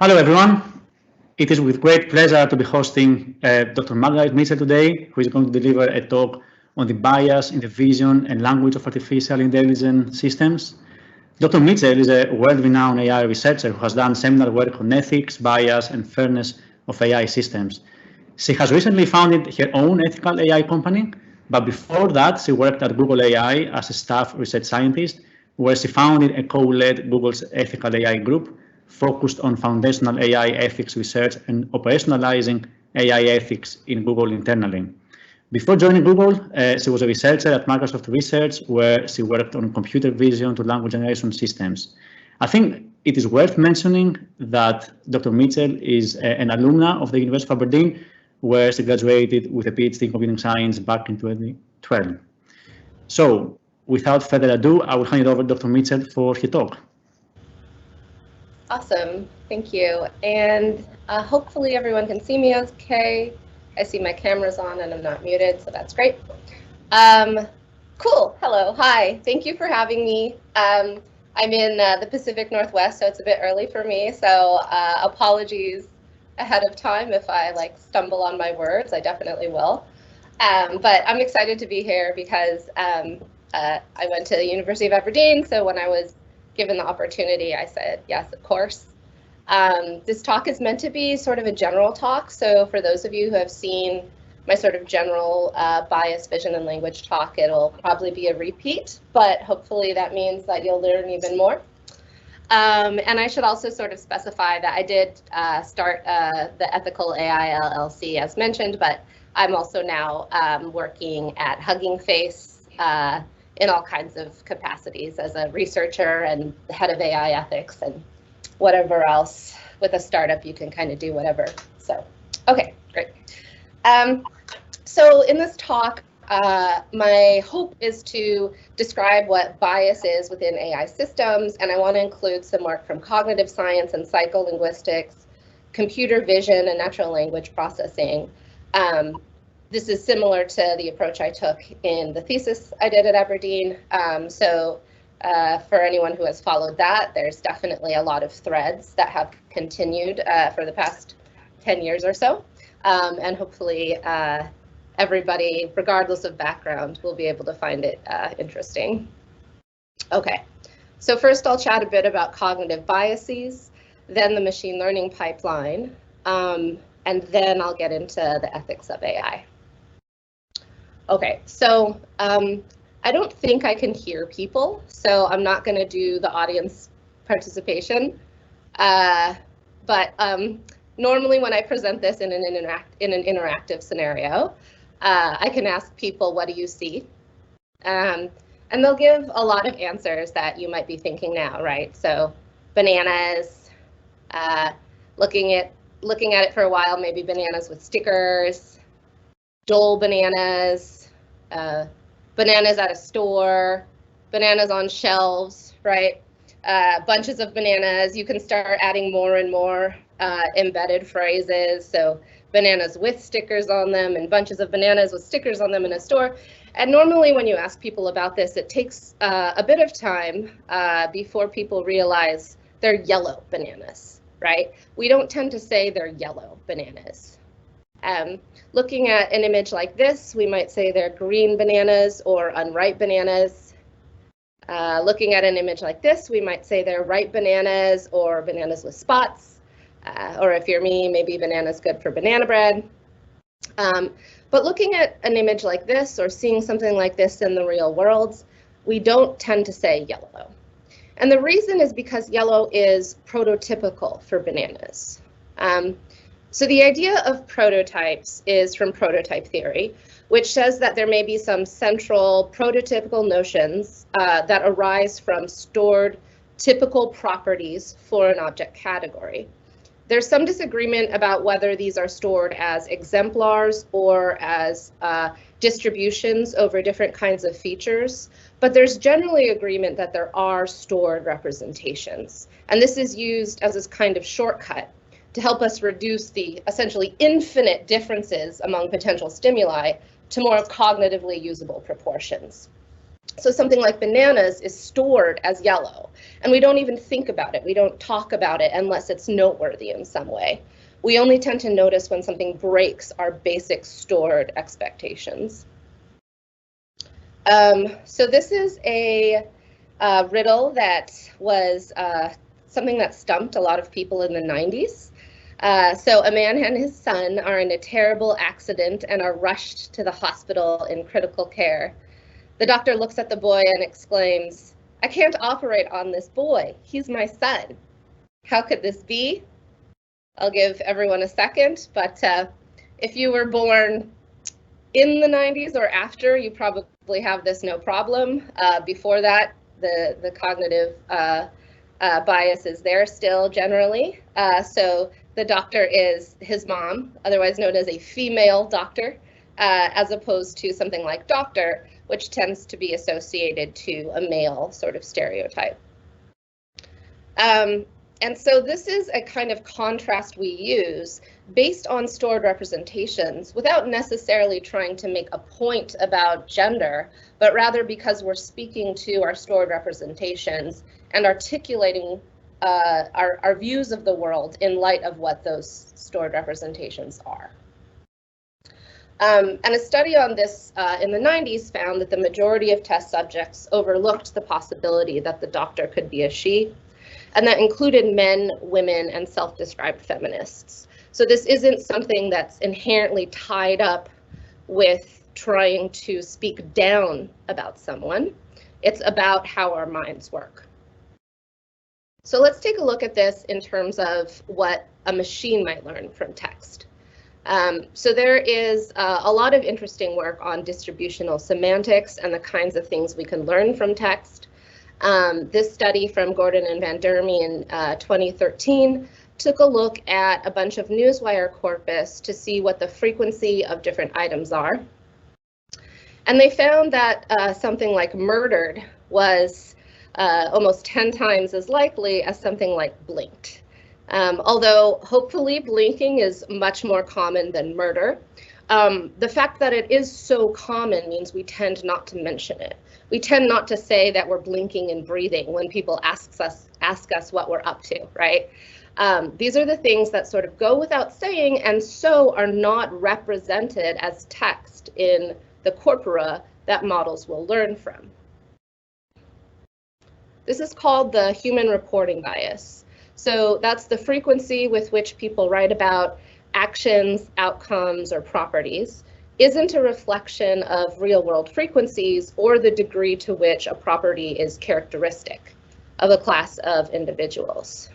Hello, everyone. It is with great pleasure to be hosting Dr. Margaret Mitchell today, who is going to deliver a talk on the bias in the vision and language of artificial intelligence systems. Dr. Mitchell is a world-renowned AI researcher who has done seminal work on ethics, bias, and fairness of AI systems. She has recently founded her own ethical AI company, but before that, she worked at Google AI as a staff research scientist, where she founded and co-led Google's ethical AI group, focused on foundational AI ethics research and operationalizing AI ethics in Google internally. Before joining Google, she was a researcher at Microsoft Research, where she worked on computer vision to language generation systems. I think it is worth mentioning that Dr. Mitchell is an alumna of the University of Aberdeen, where she graduated with a PhD in computing science back in 2012. So, without further ado, I will hand it over to Dr. Mitchell for her talk. Awesome, thank you. And hopefully everyone can see me okay. I see my camera's on and I'm not muted, so that's great. Cool, hello, hi, thank you for having me. I'm in the Pacific Northwest, so it's a bit early for me, so apologies ahead of time if I stumble on my words. I definitely will. But I'm excited to be here because I went to the University of Aberdeen, so when I was given the opportunity, I said, yes, of course. This talk is meant to be sort of a general talk. So for those of you who have seen my sort of general bias, vision, and language talk, it'll probably be a repeat, but hopefully that means that you'll learn even more. And I should also sort of specify that I did start the Ethical AI LLC as mentioned, but I'm also now working at Hugging Face in all kinds of capacities as a researcher and the head of AI ethics and whatever else. With a startup, you can kind of do whatever. So, okay, great. So in this talk, my hope is to describe what bias is within AI systems, and I want to include some work from cognitive science and psycholinguistics, computer vision, and natural language processing. This is similar to the approach I took in the thesis I did at Aberdeen. For anyone who has followed that, there's definitely a lot of threads that have continued for the past 10 years or so. And hopefully everybody, regardless of background, will be able to find it interesting. Okay, so first I'll chat a bit about cognitive biases, then the machine learning pipeline, and then I'll get into the ethics of AI. Okay, so I don't think I can hear people, so I'm not going to do the audience participation. But normally when I present this in an interactive scenario, I can ask people, what do you see? And they'll give a lot of answers that you might be thinking now, right? So bananas, looking at it for a while, maybe bananas with stickers, Dole bananas, bananas at a store, bananas on shelves, right? Bunches of bananas. You can start adding more and more embedded phrases. So bananas with stickers on them and bunches of bananas with stickers on them in a store. And normally when you ask people about this, it takes a bit of time before people realize they're yellow bananas, right? We don't tend to say they're yellow bananas. Looking at an image like this, we might say they're green bananas or unripe bananas. Looking at an image like this, we might say they're ripe bananas or bananas with spots. Or if you're me, maybe banana's good for banana bread. But looking at an image like this or seeing something like this in the real world, we don't tend to say yellow. And the reason is because yellow is prototypical for bananas. So the idea of prototypes is from prototype theory, which says that there may be some central prototypical notions that arise from stored typical properties for an object category. There's some disagreement about whether these are stored as exemplars or as distributions over different kinds of features, but there's generally agreement that there are stored representations. And this is used as a kind of shortcut to help us reduce the essentially infinite differences among potential stimuli to more cognitively usable proportions. So something like bananas is stored as yellow, and we don't even think about it. We don't talk about it unless it's noteworthy in some way. We only tend to notice when something breaks our basic stored expectations. So this is a riddle that was something that stumped a lot of people in the 90s. So a man and his son are in a terrible accident and are rushed to the hospital in critical care. The doctor looks at the boy and exclaims, "I can't operate on this boy. He's my son." How could this be? I'll give everyone a second, but if you were born in the 90s or after, you probably have this no problem. Before that, the cognitive bias is there still generally. So the doctor is his mom, otherwise known as a female doctor, as opposed to something like doctor, which tends to be associated to a male sort of stereotype. And so this is a kind of contrast we use based on stored representations without necessarily trying to make a point about gender, but rather because we're speaking to our stored representations and articulating our views of the world in light of what those stored representations are. And a study on this in the 90s found that the majority of test subjects overlooked the possibility that the doctor could be a she, and that included men, women, and self-described feminists. So this isn't something that's inherently tied up with trying to speak down about someone. It's about how our minds work. So let's take a look at this in terms of what a machine might learn from text. So there is a lot of interesting work on distributional semantics and the kinds of things we can learn from text. This study from Gordon and Van Derme in 2013 took a look at a bunch of newswire corpus to see what the frequency of different items are. And they found that something like murdered was almost 10 times as likely as something like blinked. Although hopefully blinking is much more common than murder. The fact that it is so common means we tend not to mention it. We tend not to say that we're blinking and breathing when people ask us what we're up to, right? These are the things that sort of go without saying and so are not represented as text in the corpora that models will learn from. This is called the human reporting bias. So that's the frequency with which people write about actions, outcomes, or properties isn't a reflection of real-world frequencies or the degree to which a property is characteristic of a class of individuals.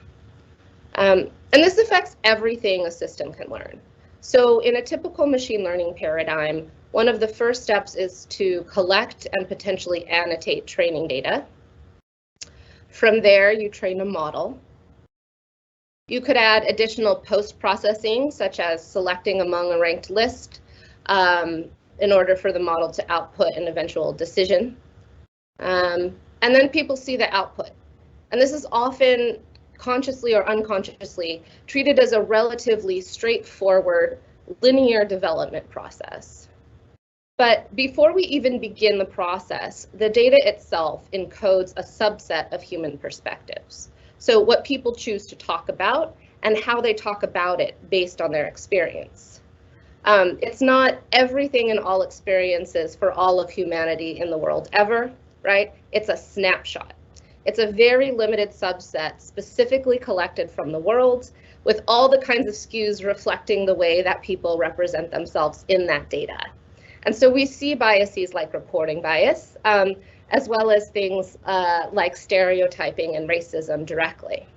And this affects everything a system can learn. So in a typical machine learning paradigm, one of the first steps is to collect and potentially annotate training data. From there, you train a model. You could add additional post-processing, such as selecting among a ranked list, in order for the model to output an eventual decision. And then people see the output. And this is often consciously or unconsciously treated as a relatively straightforward linear development process. But before we even begin the process, the data itself encodes a subset of human perspectives. So what people choose to talk about and how they talk about it based on their experience. It's not everything in all experiences for all of humanity in the world ever, right? It's a snapshot. It's a very limited subset specifically collected from the world with all the kinds of skews reflecting the way that people represent themselves in that data. And so we see biases like reporting bias, as well as things like stereotyping and racism directly.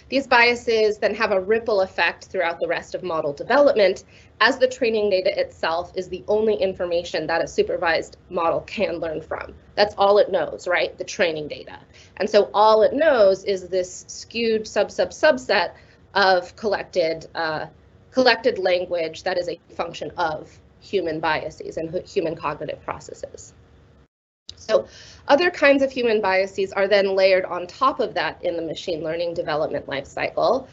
These biases then have a ripple effect throughout the rest of model development, as the training data itself is the only information that a supervised model can learn from. That's all it knows, right? The training data. And so all it knows is this skewed subset of collected language that is a function of human biases and human cognitive processes. So other kinds of human biases are then layered on top of that in the machine learning development lifecycle,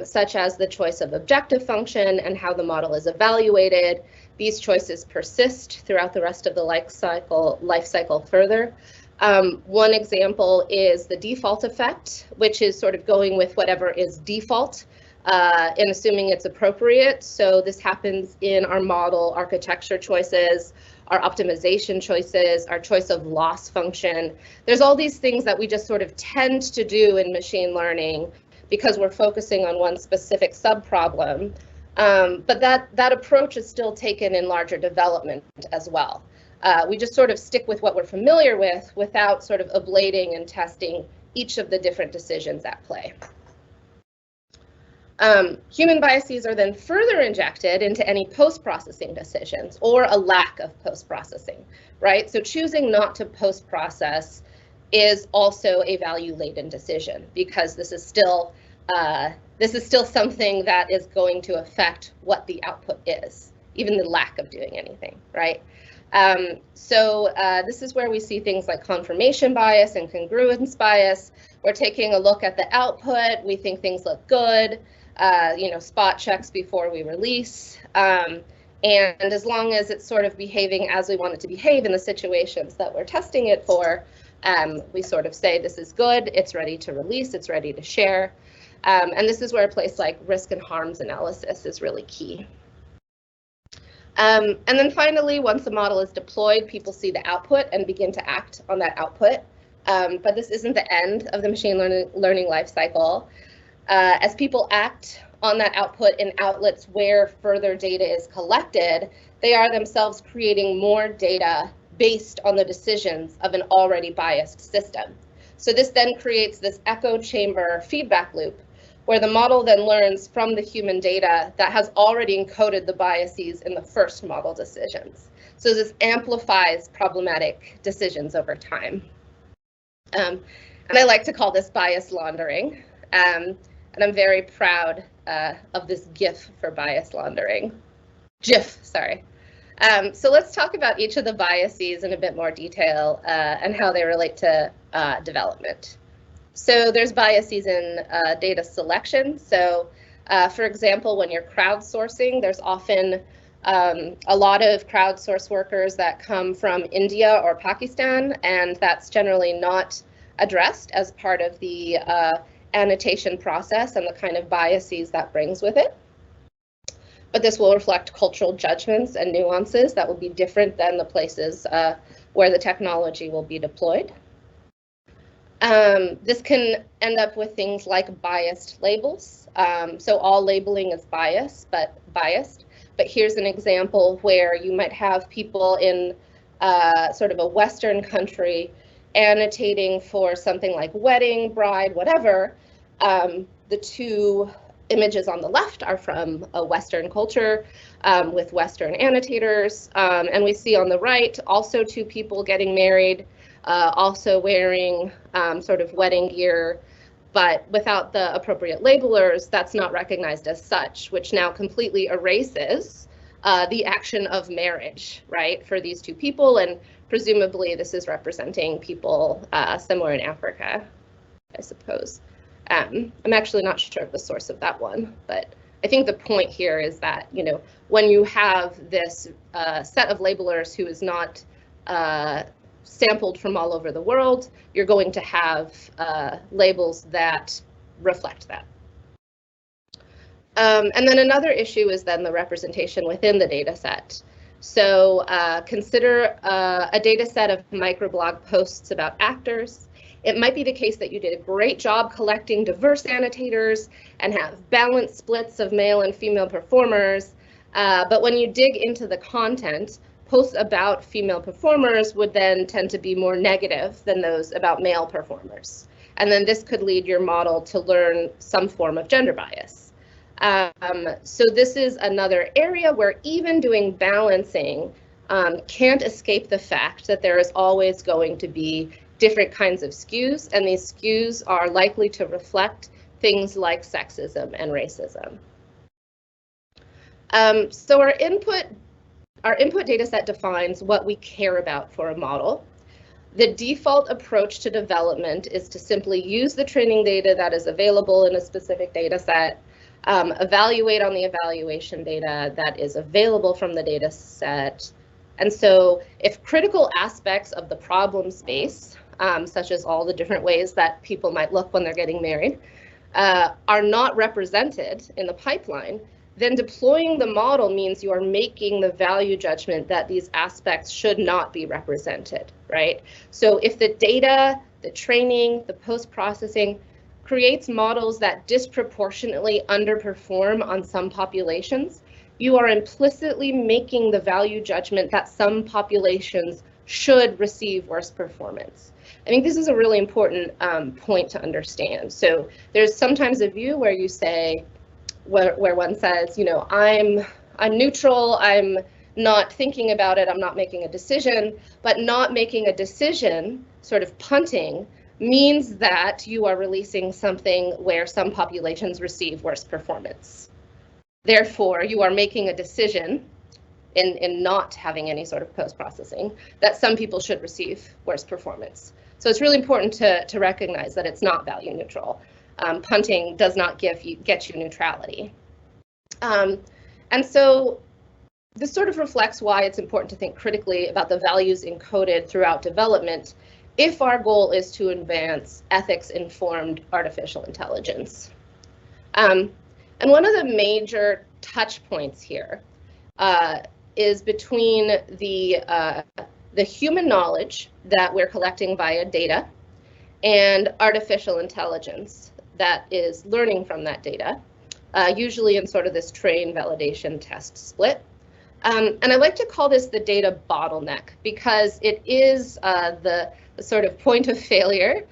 such as the choice of objective function and how the model is evaluated. These choices persist throughout the rest of the life cycle further. One example is the default effect, which is sort of going with whatever is default and assuming it's appropriate. So this happens in our model architecture choices, our optimization choices, our choice of loss function. There's all these things that we just sort of tend to do in machine learning because we're focusing on one specific subproblem. But that approach is still taken in larger development as well. We just sort of stick with what we're familiar with without sort of ablating and testing each of the different decisions at play. Human biases are then further injected into any post-processing decisions or a lack of post-processing, right? So choosing not to post-process is also a value-laden decision because this is still something that is going to affect what the output is, even the lack of doing anything, right? This is where we see things like confirmation bias and congruence bias. We're taking a look at the output. We think things look good. Spot checks before we release. And as long as it's sort of behaving as we want it to behave in the situations that we're testing it for, we sort of say this is good, it's ready to release, it's ready to share. And this is where a place like risk and harms analysis is really key. And then finally, once the model is deployed, people see the output and begin to act on that output. But this isn't the end of the machine learning life cycle. As people act on that output in outlets where further data is collected, they are themselves creating more data based on the decisions of an already biased system. So this then creates this echo chamber feedback loop where the model then learns from the human data that has already encoded the biases in the first model decisions. So this amplifies problematic decisions over time. And I like to call this bias laundering. And I'm very proud of this GIF for bias laundering. GIF, sorry. So let's talk about each of the biases in a bit more detail and how they relate to development. So there's biases in data selection. So for example, when you're crowdsourcing, there's often a lot of crowdsource workers that come from India or Pakistan, and that's generally not addressed as part of the annotation process and the kind of biases that brings with it. But this will reflect cultural judgments and nuances that will be different than the places where the technology will be deployed. This can end up with things like biased labels. So all labeling is biased. But here's an example where you might have people in sort of a Western country annotating for something like wedding, bride, whatever. The two images on the left are from a Western culture with Western annotators. And we see on the right also two people getting married, also wearing sort of wedding gear, but without the appropriate labelers, that's not recognized as such, which now completely erases the action of marriage, right, for these two people. And presumably this is representing people somewhere in Africa, I suppose. I'm actually not sure of the source of that one, but I think the point here is that, you know, when you have this set of labelers who is not sampled from all over the world, you're going to have labels that reflect that. And then another issue is then the representation within the data set. So consider a data set of microblog posts about actors. It might be the case that you did a great job collecting diverse annotators and have balanced splits of male and female performers. But when you dig into the content, posts about female performers would then tend to be more negative than those about male performers. And then this could lead your model to learn some form of gender bias. So this is another area where even doing balancing can't escape the fact that there is always going to be different kinds of skews, and these skews are likely to reflect things like sexism and racism. So our input data set defines what we care about for a model. The default approach to development is to simply use the training data that is available in a specific data set, evaluate on the evaluation data that is available from the data set. And so if critical aspects of the problem space, such as all the different ways that people might look when they're getting married, are not represented in the pipeline, then deploying the model means you are making the value judgment that these aspects should not be represented, right? So if the data, the training, the post-processing creates models that disproportionately underperform on some populations, you are implicitly making the value judgment that some populations should receive worse performance. I think this is a really important point to understand. So there's sometimes a view where you say, where one says, you know, I'm neutral, I'm not thinking about it, I'm not making a decision, but not making a decision, sort of punting, means that you are releasing something where some populations receive worse performance. Therefore, you are making a decision in not having any sort of post-processing that some people should receive worse performance. So it's really important to recognize that it's not value neutral. Punting does not get you neutrality. And so this sort of reflects why it's important to think critically about the values encoded throughout development if our goal is to advance ethics-informed artificial intelligence. And one of the major touch points here is between the human knowledge that we're collecting via data and artificial intelligence that is learning from that data, usually in sort of this train, validation, test split. And I like to call this the data bottleneck because it is the sort of point of failure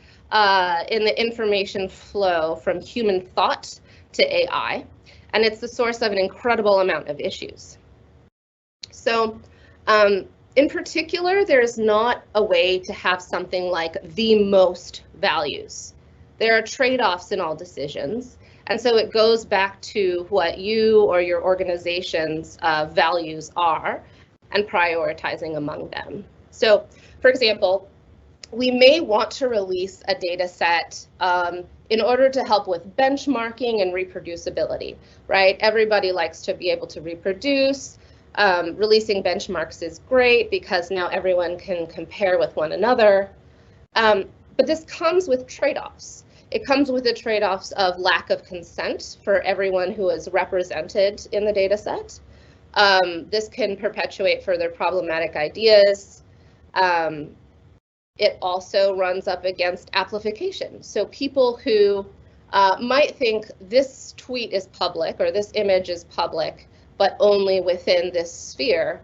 in the information flow from human thought to AI, and it's the source of an incredible amount of issues. So in particular, there's not a way to have something like the most values. There are trade-offs in all decisions. And so it goes back to what you or your organization's values are and prioritizing among them. So, for example, we may want to release a data set in order to help with benchmarking and reproducibility, right? Everybody likes to be able to reproduce. Releasing benchmarks is great because now everyone can compare with one another. But this comes with trade-offs. It comes with the trade-offs of lack of consent for everyone who is represented in the data set. This can perpetuate further problematic ideas. It also runs up against amplification. So people who might think this tweet is public or this image is public, but only within this sphere,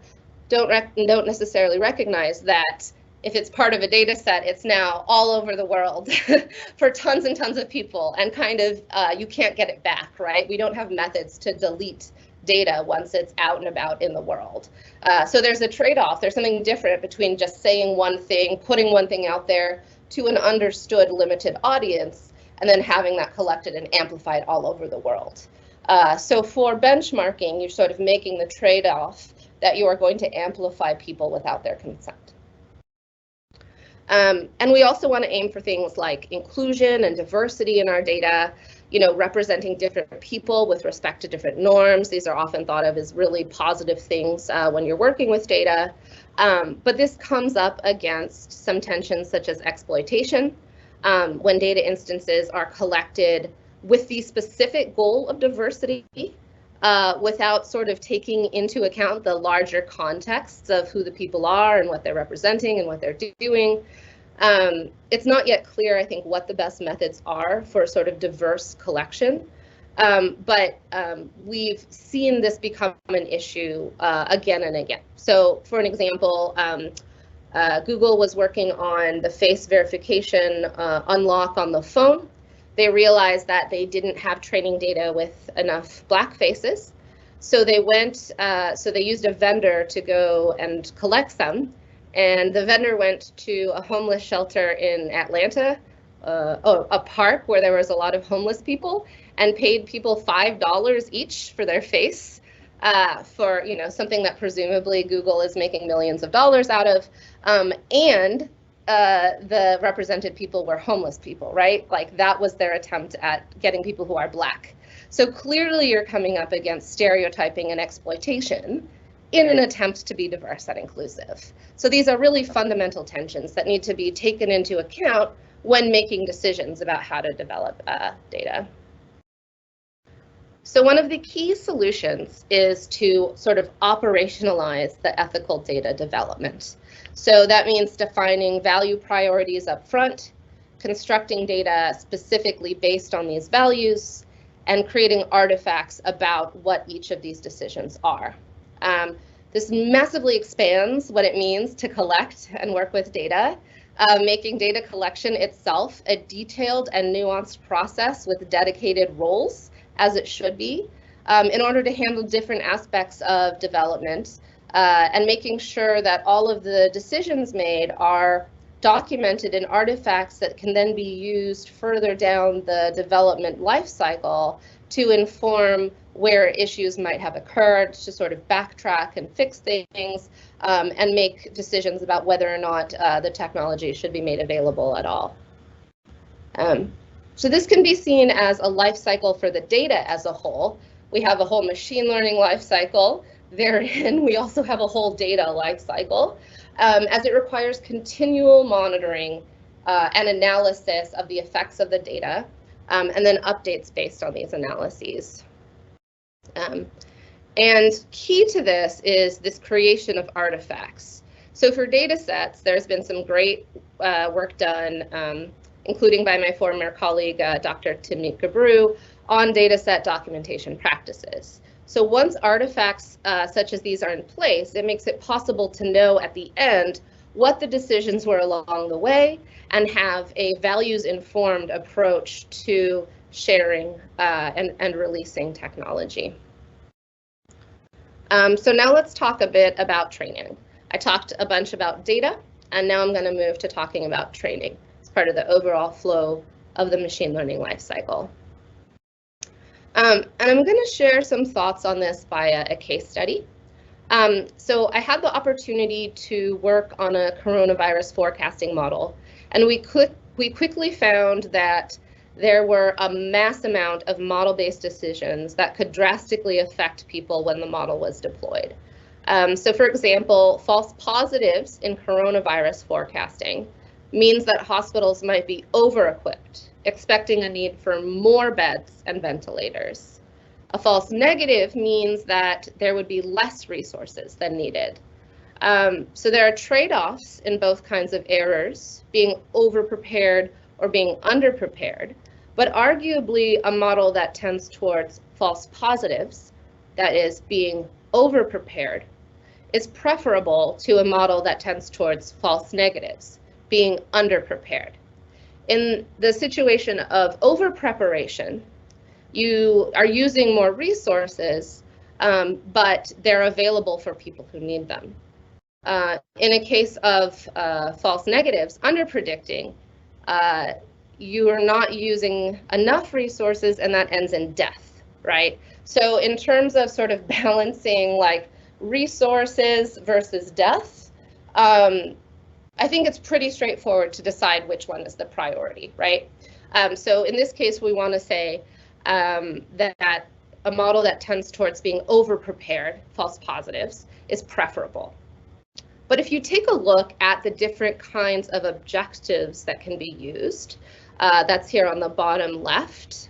don't necessarily recognize that if it's part of a data set, it's now all over the world for tons and tons of people, and kind of you can't get it back, right? We don't have methods to delete data once it's out and about in the world. So there's a trade-off. There's something different between just saying one thing, putting one thing out there to an understood limited audience, and then having that collected and amplified all over the world. So for benchmarking, you're sort of making the trade-off that you are going to amplify people without their consent. And we also want to aim for things like inclusion and diversity in our data, you know, representing different people with respect to different norms. These are often thought of as really positive things when you're working with data. But this comes up against some tensions such as exploitation, when data instances are collected with the specific goal of diversity without sort of taking into account the larger contexts of who the people are and what they're representing and what they're doing. It's not yet clear, I think, what the best methods are for sort of diverse collection, but we've seen this become an issue again and again. So for an example, Google was working on the face verification unlock on the phone. They realized that they didn't have training data with enough black faces. So they used a vendor to go and collect some. And the vendor went to a homeless shelter in Atlanta, a park where there was a lot of homeless people, and paid people $5 each for their face for, you know, something that presumably Google is making millions of dollars out of. And the represented people were homeless people, right? Like that was their attempt at getting people who are Black. So clearly you're coming up against stereotyping and exploitation in an attempt to be diverse and inclusive. So these are really fundamental tensions that need to be taken into account when making decisions about how to develop data. So one of the key solutions is to sort of operationalize the ethical data development. So that means defining value priorities up front, constructing data specifically based on these values, and creating artifacts about what each of these decisions are. This massively expands what it means to collect and work with data, making data collection itself a detailed and nuanced process with dedicated roles, as it should be, in order to handle different aspects of development, and making sure that all of the decisions made are documented in artifacts that can then be used further down the development life cycle to inform where issues might have occurred, to sort of backtrack and fix things, and make decisions about whether or not the technology should be made available at all. So this can be seen as a life cycle for the data as a whole. We have a whole machine learning life cycle. Therein, we also have a whole data life cycle, as it requires continual monitoring and analysis of the effects of the data, and then updates based on these analyses. And key to this is this creation of artifacts. So for data sets, there's been some great work done, including by my former colleague, Dr. Timnit Gebru, on data set documentation practices. So once artifacts such as these are in place, it makes it possible to know at the end what the decisions were along the way and have a values-informed approach to sharing and releasing technology. So now let's talk a bit about training. I talked a bunch about data, and now I'm going to move to talking about training as part of the overall flow of the machine learning lifecycle. And I'm going to share some thoughts on this via a case study. So I had the opportunity to work on a coronavirus forecasting model, and we quickly found that there were a mass amount of model-based decisions that could drastically affect people when the model was deployed. So for example, false positives in coronavirus forecasting means that hospitals might be over-equipped, expecting a need for more beds and ventilators. A false negative means that there would be less resources than needed. So there are trade-offs in both kinds of errors, being over-prepared or being under-prepared, but arguably a model that tends towards false positives, that is being over-prepared, is preferable to a model that tends towards false negatives, being under-prepared. In the situation of over-preparation, you are using more resources, but they're available for people who need them. In a case of false negatives, under-predicting, you are not using enough resources and that ends in death, right? So in terms of sort of balancing like resources versus death, I think it's pretty straightforward to decide which one is the priority, right? So in this case, we want to say that a model that tends towards being over-prepared, false positives, is preferable. But if you take a look at the different kinds of objectives that can be used, that's here on the bottom left.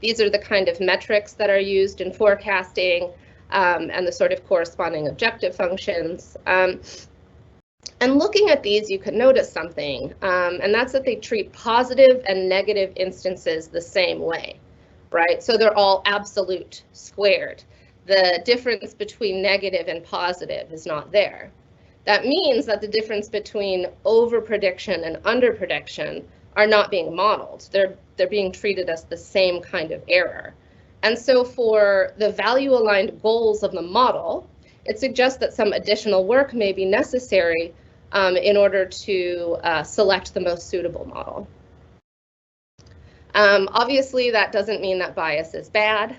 These are the kind of metrics that are used in forecasting and the sort of corresponding objective functions. And looking at these, you can notice something, and that's that they treat positive and negative instances the same way, right? So they're all absolute squared. The difference between negative and positive is not there. That means that the difference between over-prediction and under-prediction are not being modeled. They're being treated as the same kind of error. And so for the value-aligned goals of the model, it suggests that some additional work may be necessary in order to select the most suitable model. Obviously, that doesn't mean that bias is bad.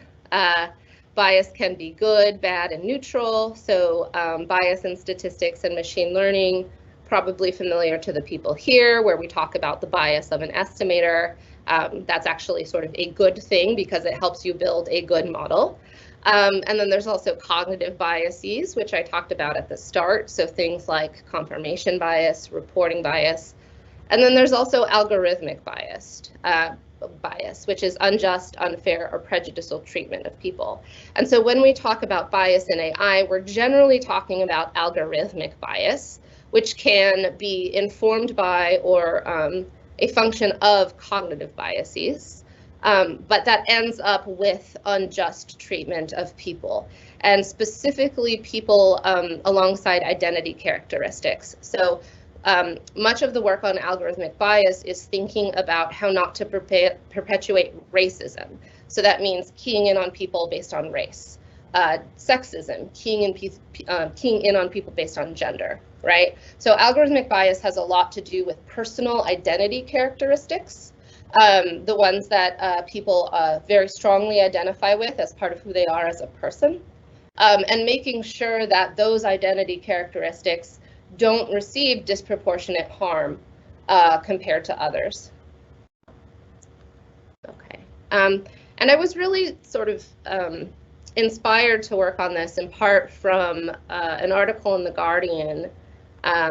Bias can be good, bad, and neutral. So bias in statistics and machine learning probably familiar to the people here, where we talk about the bias of an estimator. That's actually sort of a good thing because it helps you build a good model. And then there's also cognitive biases, which I talked about at the start. So things like confirmation bias, reporting bias. And then there's also algorithmic bias, which is unjust, unfair, or prejudicial treatment of people. And so when we talk about bias in AI, we're generally talking about algorithmic bias, which can be informed by or a function of cognitive biases, but that ends up with unjust treatment of people, and specifically people alongside identity characteristics. So much of the work on algorithmic bias is thinking about how not to perpetuate racism. So that means keying in on people based on race. Sexism, keying in on people based on gender, right? So algorithmic bias has a lot to do with personal identity characteristics, the ones that people very strongly identify with as part of who they are as a person, and making sure that those identity characteristics don't receive disproportionate harm compared to others. Okay, and I was really sort of inspired to work on this in part from an article in The Guardian,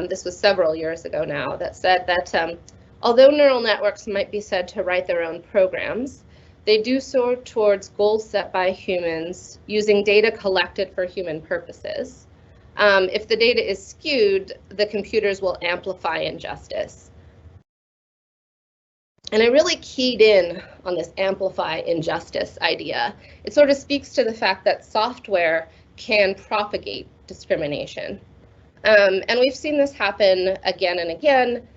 this was several years ago now, that said that although neural networks might be said to write their own programs, they do so towards goals set by humans using data collected for human purposes. If the data is skewed, the computers will amplify injustice. And I really keyed in on this amplify injustice idea. It sort of speaks to the fact that software can propagate discrimination. And we've seen this happen again and again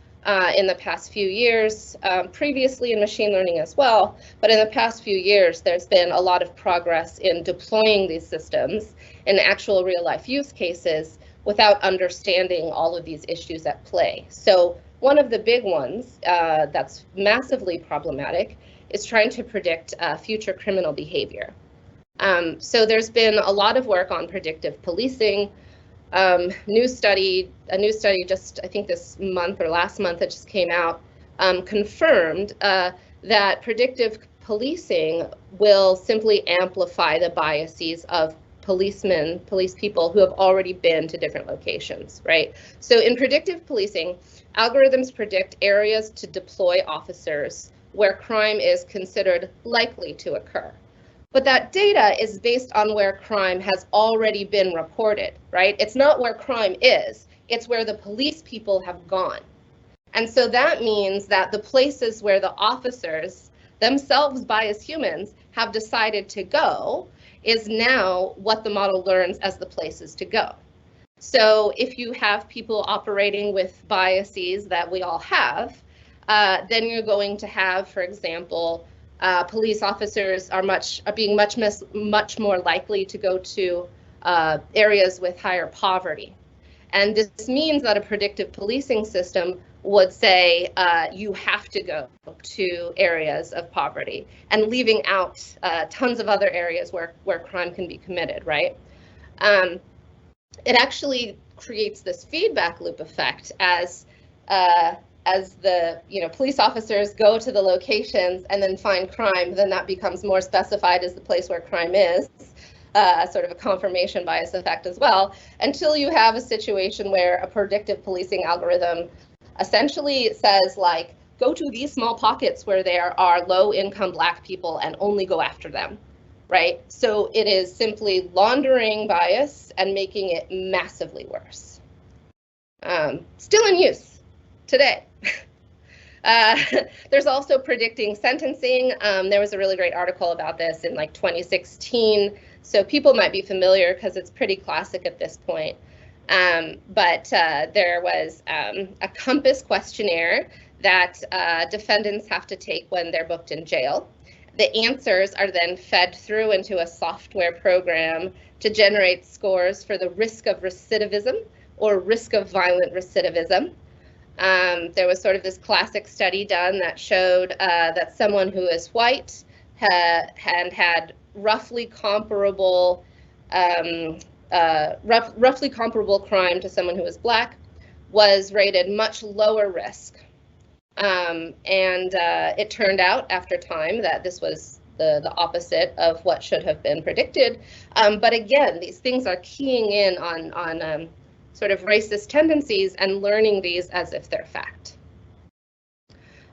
in the past few years, previously in machine learning as well, but in the past few years, there's been a lot of progress in deploying these systems in actual real life use cases without understanding all of these issues at play. So one of the big ones that's massively problematic is trying to predict future criminal behavior. So there's been a lot of work on predictive policing. A new study just, I think this month or last month it just came out, confirmed that predictive policing will simply amplify the biases of police people who have already been to different locations, right? So in predictive policing, algorithms predict areas to deploy officers where crime is considered likely to occur. But that data is based on where crime has already been reported, right? It's not where crime is, it's where the police people have gone. And so that means that the places where the officers themselves, biased humans, have decided to go is now what the model learns as the places to go. So if you have people operating with biases that we all have, then you're going to have, for example, police officers are being much more likely to go to areas with higher poverty. And this means that a predictive policing system would say you have to go to areas of poverty and leaving out tons of other areas where crime can be committed, right? It actually creates this feedback loop effect as the police officers go to the locations and then find crime, then that becomes more specified as the place where crime is, sort of a confirmation bias effect as well, until you have a situation where a predictive policing algorithm essentially says, like, go to these small pockets where there are low-income Black people and only go after them, right? So it is simply laundering bias and making it massively worse. Still in use today. There's also predicting sentencing. There was a really great article about this in like 2016. So people might be familiar because it's pretty classic at this point. But there was a compass questionnaire that defendants have to take when they're booked in jail. The answers are then fed through into a software program to generate scores for the risk of recidivism or risk of violent recidivism. There was sort of this classic study done that showed that someone who is white had roughly comparable crime to someone who is Black, was rated much lower risk. And it turned out after time that this was the opposite of what should have been predicted. But again, these things are keying in on sort of racist tendencies and learning these as if they're fact.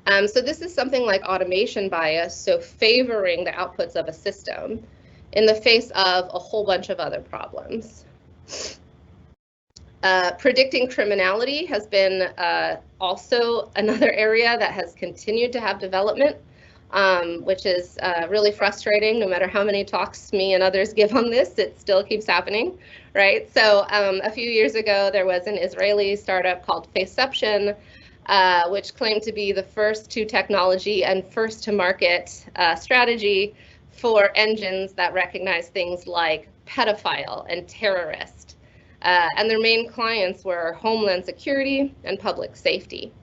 So this is something like automation bias, so favoring the outputs of a system in the face of a whole bunch of other problems. Predicting criminality has been also another area that has continued to have development, which is really frustrating. No matter how many talks me and others give on this, it still keeps happening, right? So a few years ago, there was an Israeli startup called Faceception, which claimed to be the first to technology and first to market strategy for engines that recognize things like pedophile and terrorist. And their main clients were Homeland Security and public safety.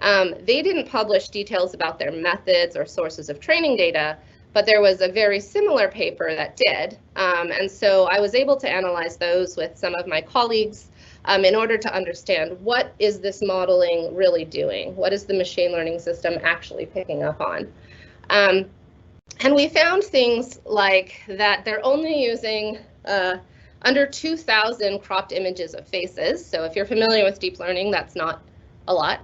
They didn't publish details about their methods or sources of training data, but there was a very similar paper that did. And so I was able to analyze those with some of my colleagues in order to understand what is this modeling really doing? What is the machine learning system actually picking up on? And we found things like that they're only using under 2,000 cropped images of faces. So if you're familiar with deep learning, that's not a lot.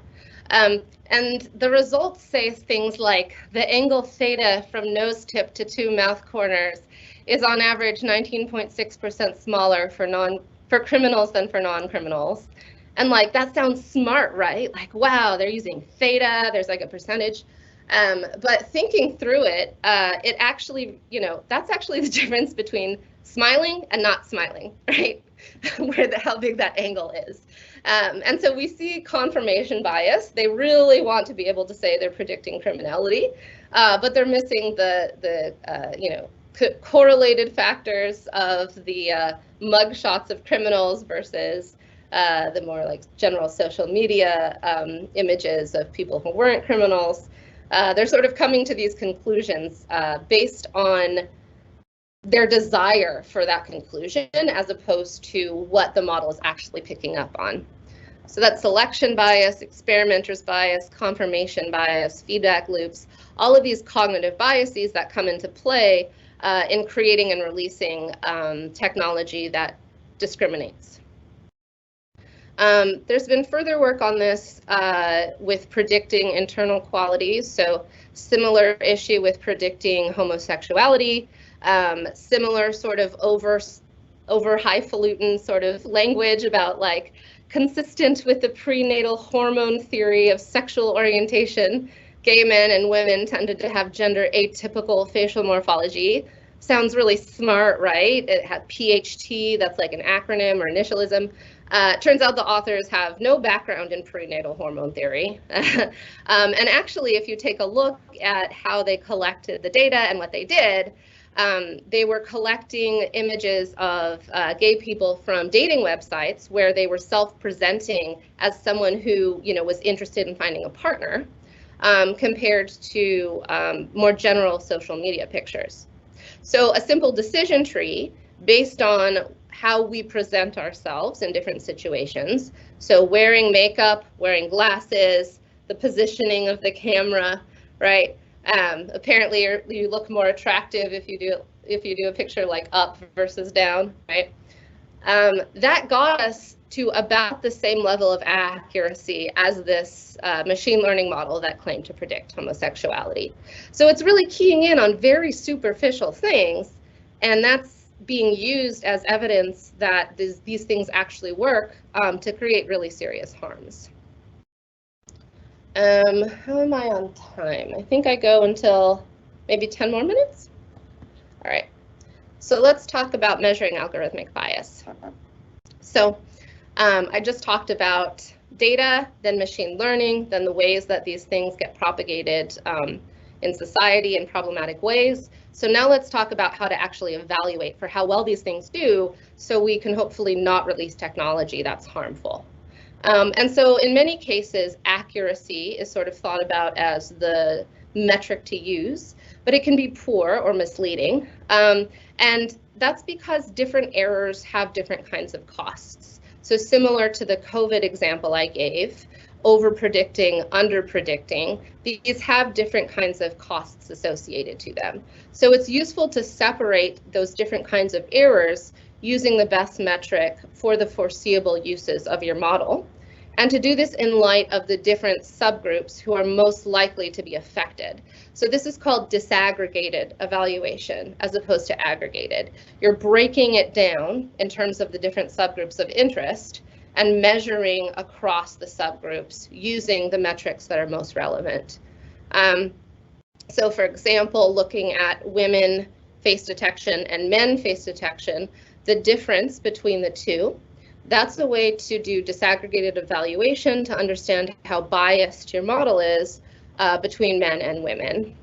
And the results say things like the angle theta from nose tip to two mouth corners is on average 19.6% smaller for criminals than for non-criminals. And like, that sounds smart, right? Like, wow, they're using theta, there's like a percentage. But thinking through it, it actually, that's actually the difference between smiling and not smiling, right? How big that angle is. And so we see confirmation bias. They really want to be able to say they're predicting criminality, but they're missing the correlated factors of the mug shots of criminals versus the more like general social media images of people who weren't criminals. They're sort of coming to these conclusions based on their desire for that conclusion as opposed to what the model is actually picking up on. So that's selection bias, experimenter's bias, confirmation bias, feedback loops, all of these cognitive biases that come into play in creating and releasing technology that discriminates. There's been further work on this with predicting internal qualities. So similar issue with predicting homosexuality, similar sort of over highfalutin sort of language about like consistent with the prenatal hormone theory of sexual orientation. Gay men and women tended to have gender atypical facial morphology. Sounds really smart, right? It had PHT, that's like an acronym or initialism. Turns out the authors have no background in prenatal hormone theory. And actually, if you take a look at how they collected the data and what they did, they were collecting images of gay people from dating websites where they were self-presenting as someone who, was interested in finding a partner, compared to more general social media pictures. So a simple decision tree based on how we present ourselves in different situations. So wearing makeup, wearing glasses, the positioning of the camera, right? Apparently you look more attractive if you do a picture like up versus down, right? That got us to about the same level of accuracy as this machine learning model that claimed to predict homosexuality. So it's really keying in on very superficial things, and that's being used as evidence that these things actually work to create really serious harms. How am I on time? I think I go until maybe 10 more minutes. All right, so let's talk about measuring algorithmic bias. So I just talked about data, then machine learning, then the ways that these things get propagated in society in problematic ways. So now let's talk about how to actually evaluate for how well these things do so we can hopefully not release technology that's harmful. And so in many cases, accuracy is sort of thought about as the metric to use, but it can be poor or misleading. And that's because different errors have different kinds of costs. So similar to the COVID example I gave, over-predicting, under-predicting, these have different kinds of costs associated to them. So it's useful to separate those different kinds of errors using the best metric for the foreseeable uses of your model, and to do this in light of the different subgroups who are most likely to be affected. So this is called disaggregated evaluation as opposed to aggregated. You're breaking it down in terms of the different subgroups of interest and measuring across the subgroups using the metrics that are most relevant. So for example, looking at women face detection and men face detection, the difference between the two, that's a way to do disaggregated evaluation to understand how biased your model is between men and women.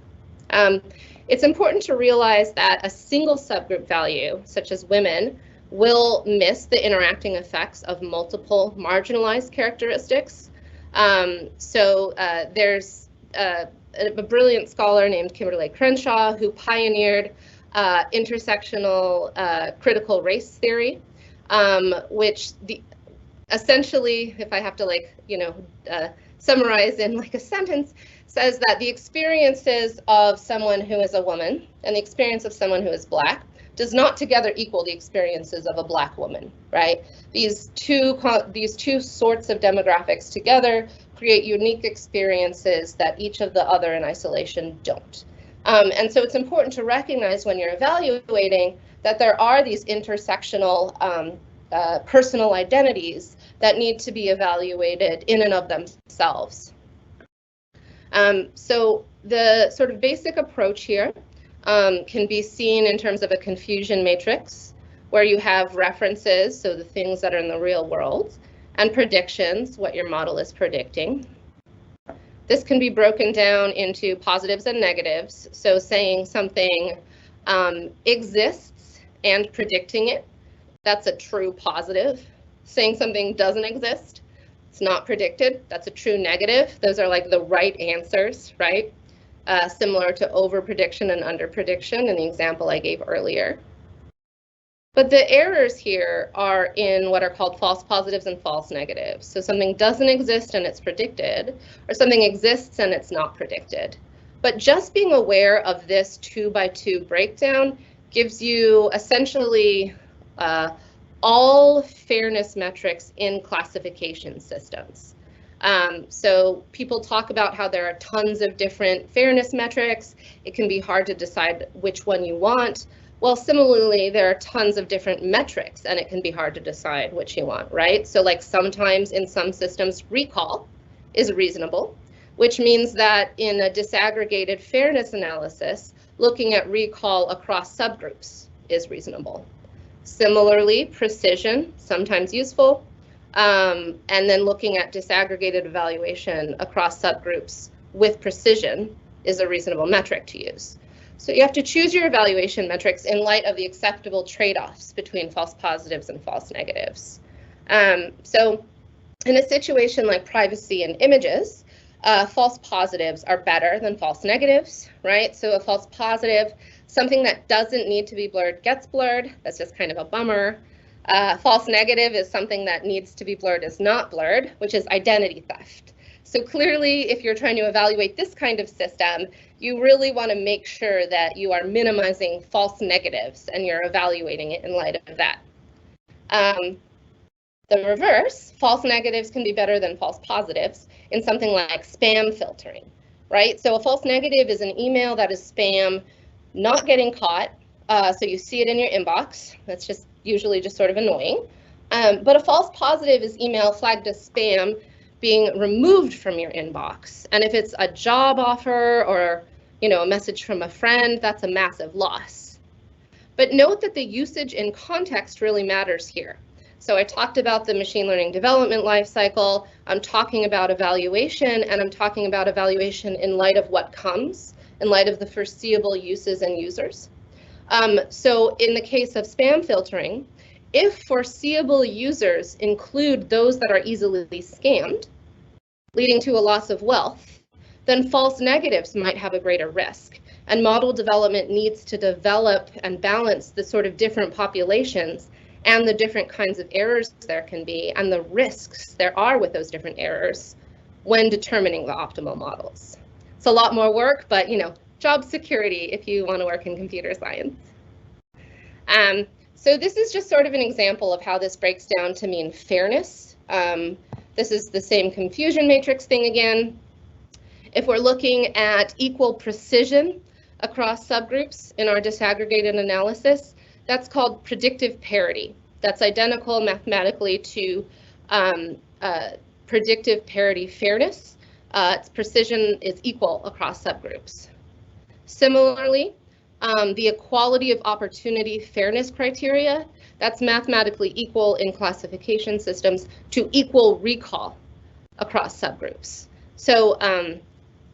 It's important to realize that a single subgroup value, such as women, will miss the interacting effects of multiple marginalized characteristics. There's a brilliant scholar named Kimberly Crenshaw who pioneered intersectional critical race theory, which essentially, if I have to summarize in like a sentence, says that the experiences of someone who is a woman and the experience of someone who is Black does not together equal the experiences of a Black woman, right? These two sorts of demographics together create unique experiences that each of the other in isolation don't. And so it's important to recognize when you're evaluating that there are these intersectional personal identities that need to be evaluated in and of themselves. So the sort of basic approach here can be seen in terms of a confusion matrix, where you have references, so the things that are in the real world, and predictions, what your model is predicting. This can be broken down into positives and negatives, so saying something exists and predicting it, that's a true positive. Saying something doesn't exist, it's not predicted, that's a true negative. Those are like the right answers, right? Similar to over prediction and under prediction in the example I gave earlier. But the errors here are in what are called false positives and false negatives. So something doesn't exist and it's predicted, or something exists and it's not predicted. But just being aware of this 2x2 breakdown gives you essentially all fairness metrics in classification systems. So people talk about how there are tons of different fairness metrics. It can be hard to decide which one you want. Well, similarly, there are tons of different metrics and it can be hard to decide which you want, right? So like sometimes in some systems, recall is reasonable, which means that in a disaggregated fairness analysis, looking at recall across subgroups is reasonable. Similarly, precision, sometimes useful, and then looking at disaggregated evaluation across subgroups with precision is a reasonable metric to use. So you have to choose your evaluation metrics in light of the acceptable trade-offs between false positives and false negatives. So in a situation like privacy and images, false positives are better than false negatives, right? So a false positive, something that doesn't need to be blurred gets blurred. That's just kind of a bummer. False negative is something that needs to be blurred is not blurred, which is identity theft. So clearly, if you're trying to evaluate this kind of system, you really want to make sure that you are minimizing false negatives and you're evaluating it in light of that. The reverse, false negatives can be better than false positives in something like spam filtering, right? So a false negative is an email that is spam, not getting caught, so you see it in your inbox. That's just usually just sort of annoying. But a false positive is email flagged as spam being removed from your inbox. And if it's a job offer or a message from a friend, that's a massive loss. But note that the usage in context really matters here. So I talked about the machine learning development lifecycle. I'm talking about evaluation, and I'm talking about evaluation in light of what comes, in light of the foreseeable uses and users. So in the case of spam filtering, if foreseeable users include those that are easily scammed, leading to a loss of wealth, then false negatives might have a greater risk. And model development needs to develop and balance the sort of different populations and the different kinds of errors there can be and the risks there are with those different errors when determining the optimal models. It's a lot more work, but job security if you want to work in computer science. So this is just sort of an example of how this breaks down to mean fairness. This is the same confusion matrix thing again. If we're looking at equal precision across subgroups in our disaggregated analysis, that's called predictive parity. That's identical mathematically to predictive parity fairness. Its precision is equal across subgroups. Similarly, the equality of opportunity fairness criteria, that's mathematically equal in classification systems to equal recall across subgroups. So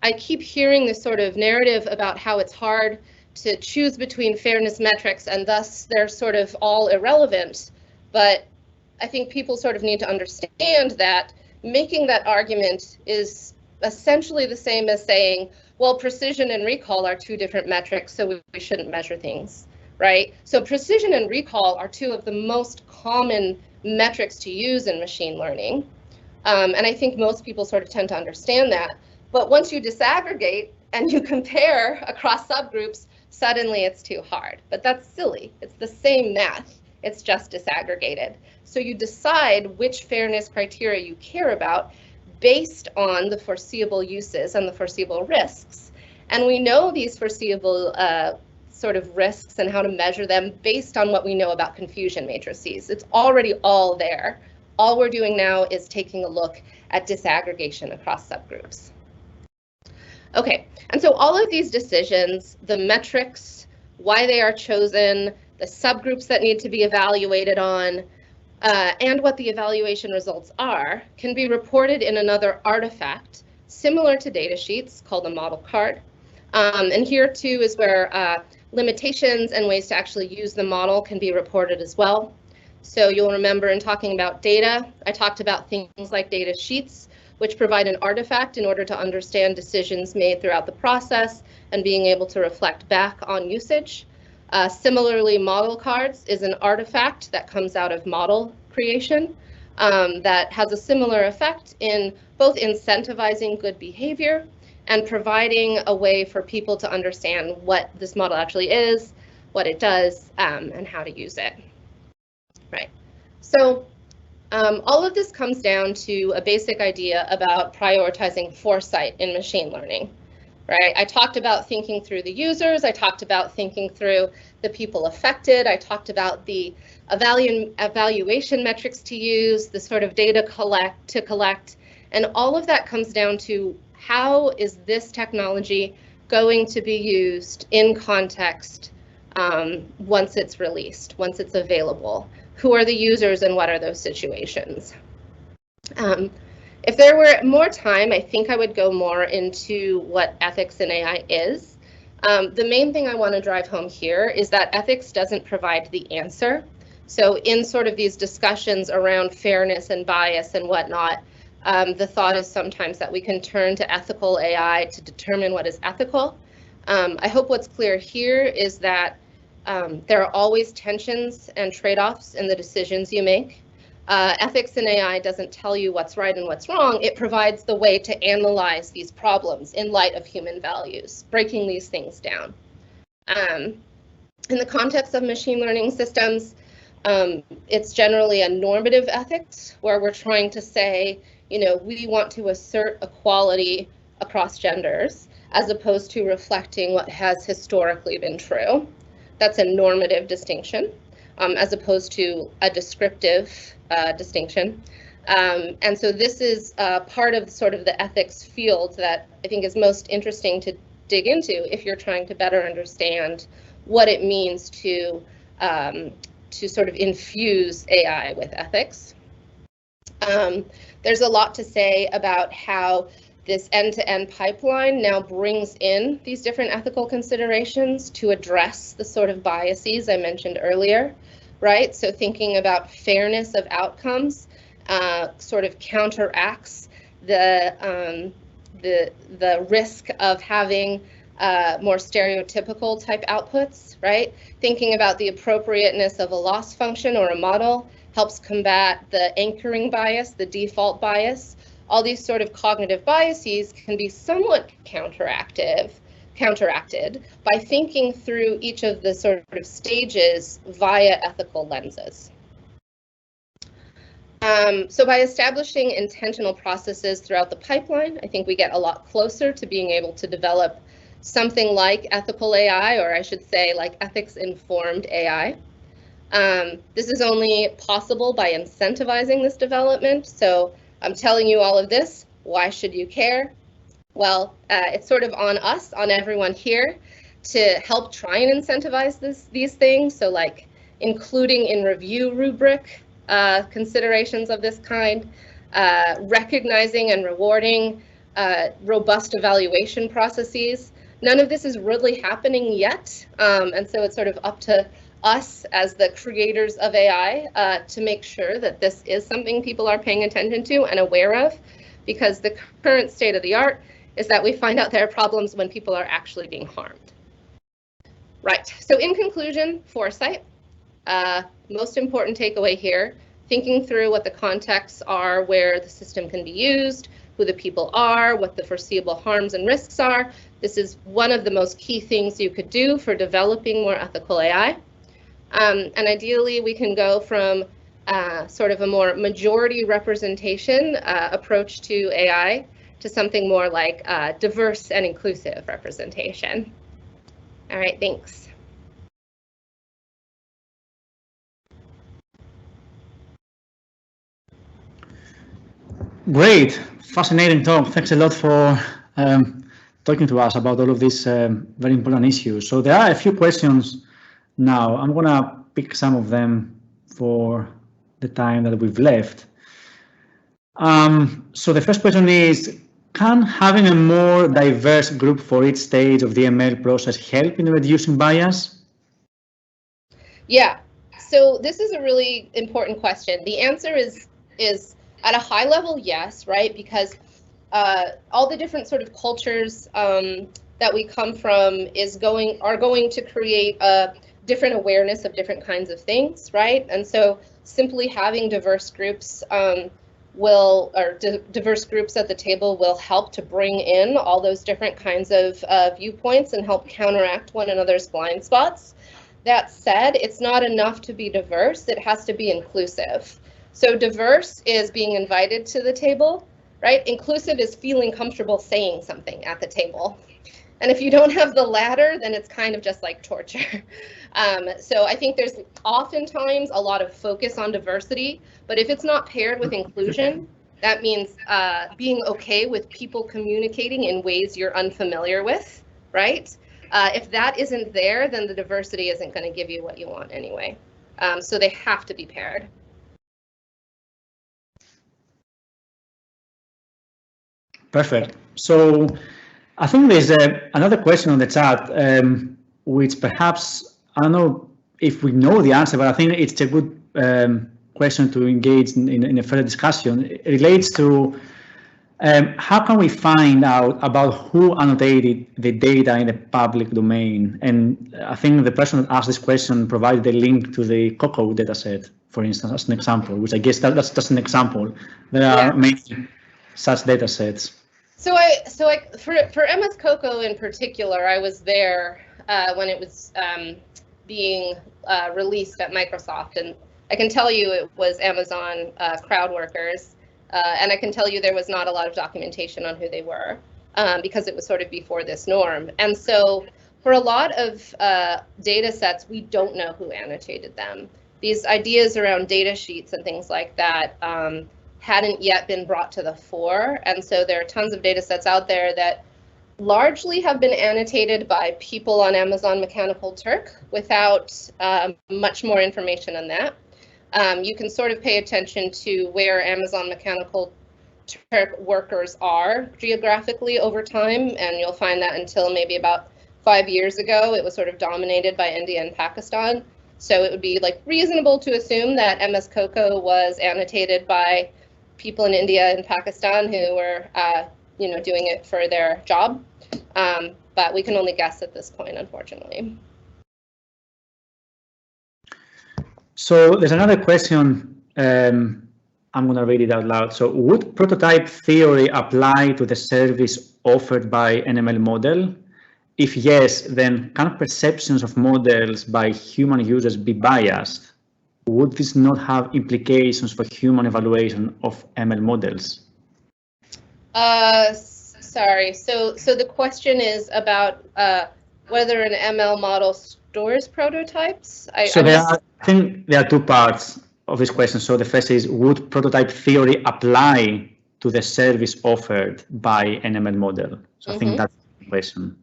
I keep hearing this sort of narrative about how it's hard to choose between fairness metrics and thus they're sort of all irrelevant. But I think people sort of need to understand that making that argument is essentially the same as saying, well, precision and recall are two different metrics, so we shouldn't measure things, right? So precision and recall are two of the most common metrics to use in machine learning. And I think most people sort of tend to understand that. But once you disaggregate and you compare across subgroups, suddenly it's too hard. But that's silly. It's the same math. It's just disaggregated. So you decide which fairness criteria you care about based on the foreseeable uses and the foreseeable risks. And we know these foreseeable sort of risks and how to measure them based on what we know about confusion matrices. It's already all there. All we're doing now is taking a look at disaggregation across subgroups. Okay, and so all of these decisions, the metrics, why they are chosen, the subgroups that need to be evaluated on, and what the evaluation results are, can be reported in another artifact similar to data sheets called a model card. And here too is where limitations and ways to actually use the model can be reported as well. So you'll remember in talking about data, I talked about things like data sheets, which provide an artifact in order to understand decisions made throughout the process and being able to reflect back on usage. Similarly, model cards is an artifact that comes out of model creation that has a similar effect in both incentivizing good behavior and providing a way for people to understand what this model actually is, what it does, and how to use it. Right. So all of this comes down to a basic idea about prioritizing foresight in machine learning. Right. I talked about thinking through the users. I talked about thinking through the people affected. I talked about the evaluation metrics to use, the sort of data to collect, and all of that comes down to how is this technology going to be used in context once it's released, once it's available. Who are the users and what are those situations? If there were more time, I think I would go more into what ethics in AI is. The main thing I want to drive home here is that ethics doesn't provide the answer. So in sort of these discussions around fairness and bias and whatnot, the thought is sometimes that we can turn to ethical AI to determine what is ethical. I hope what's clear here is that there are always tensions and trade-offs in the decisions you make. Ethics in AI doesn't tell you what's right and what's wrong. It provides the way to analyze these problems in light of human values, breaking these things down. In the context of machine learning systems, it's generally a normative ethics where we're trying to say, we want to assert equality across genders as opposed to reflecting what has historically been true. That's a normative distinction. As opposed to a descriptive distinction. And so this is part of sort of the ethics field that I think is most interesting to dig into if you're trying to better understand what it means to sort of infuse AI with ethics. There's a lot to say about how this end-to-end pipeline now brings in these different ethical considerations to address the sort of biases I mentioned earlier, right? So thinking about fairness of outcomes sort of counteracts the risk of having more stereotypical type outputs, right? Thinking about the appropriateness of a loss function or a model helps combat the anchoring bias, the default bias. All these sort of cognitive biases can be somewhat counteracted by thinking through each of the sort of stages via ethical lenses. So by establishing intentional processes throughout the pipeline, I think we get a lot closer to being able to develop something like ethical AI, or I should say like ethics-informed AI. This is only possible by incentivizing this development. So I'm telling you all of this. Why should you care? Well, it's sort of on us, on everyone here, to help try and incentivize these things. So like including in review rubric considerations of this kind, recognizing and rewarding robust evaluation processes. None of this is really happening yet, and so it's sort of up to us as the creators of AI to make sure that this is something people are paying attention to and aware of, because the current state of the art is that we find out there are problems when people are actually being harmed. Right, so in conclusion, foresight. Most important takeaway here, thinking through what the contexts are where the system can be used, who the people are, what the foreseeable harms and risks are. This is one of the most key things you could do for developing more ethical AI. And ideally, we can go from sort of a more majority representation approach to AI to something more like diverse and inclusive representation. All right, thanks. Great, fascinating talk. Thanks a lot for talking to us about all of these very important issues. So there are a few questions now. I'm gonna pick some of them for the time that we've left. So the first question is, can having a more diverse group for each stage of the ML process help in reducing bias? Yeah, so this is a really important question. The answer is at a high level, yes, right? Because all the different sort of cultures that we come from are going to create a different awareness of different kinds of things, right? And so simply having diverse groups diverse groups at the table will help to bring in all those different kinds of viewpoints and help counteract one another's blind spots. That said, it's not enough to be diverse, it has to be inclusive. So diverse is being invited to the table, right? Inclusive is feeling comfortable saying something at the table. And if you don't have the latter, then it's kind of just like torture. So I think there's oftentimes a lot of focus on diversity, but if it's not paired with inclusion, that means being okay with people communicating in ways you're unfamiliar with, right? If that isn't there, then the diversity isn't going to give you what you want anyway. So they have to be paired. Perfect. So I think there's another question on the chat, which perhaps, I don't know if we know the answer, but I think it's a good question to engage in a further discussion. It relates to how can we find out about who annotated the data in the public domain? And I think the person that asked this question provided a link to the COCO dataset, for instance, as an example, which I guess that's just an example. There are many such datasets. So for MS COCO in particular, I was there when it was being released at Microsoft, and I can tell you it was Amazon crowd workers, and I can tell you there was not a lot of documentation on who they were because it was sort of before this norm. And so for a lot of data sets, we don't know who annotated them. These ideas around data sheets and things like that hadn't yet been brought to the fore. And so there are tons of data sets out there that largely have been annotated by people on Amazon Mechanical Turk without much more information on that. You can sort of pay attention to where Amazon Mechanical Turk workers are geographically over time, and you'll find that until maybe about 5 years ago, it was sort of dominated by India and Pakistan. So it would be like reasonable to assume that MS COCO was annotated by people in India and Pakistan who were, doing it for their job. but we can only guess at this point, unfortunately. So there's another question. I'm going to read it out loud. So would prototype theory apply to the service offered by an ML model? If yes, then can perceptions of models by human users be biased? Would this not have implications for human evaluation of ML models? Sorry. So the question is about whether an ML model stores prototypes. I think there are two parts of this question. So the first is, would prototype theory apply to the service offered by an ML model? So I think that's the question.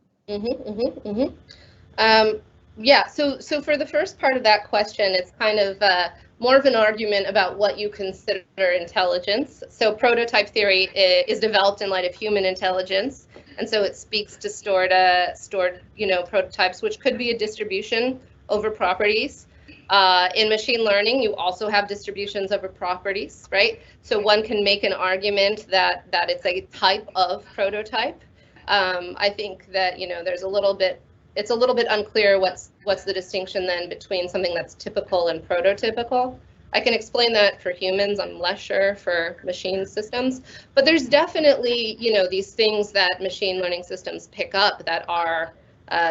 Yeah, so for the first part of that question, it's kind of more of an argument about what you consider intelligence. So prototype theory is developed in light of human intelligence, and so it speaks to stored prototypes, which could be a distribution over properties. In machine learning, you also have distributions over properties, right? So one can make an argument that it's a type of prototype. I think that there's it's a little bit unclear what's the distinction then between something that's typical and prototypical. I can explain that for humans. I'm less sure for machine systems, but there's definitely these things that machine learning systems pick up that are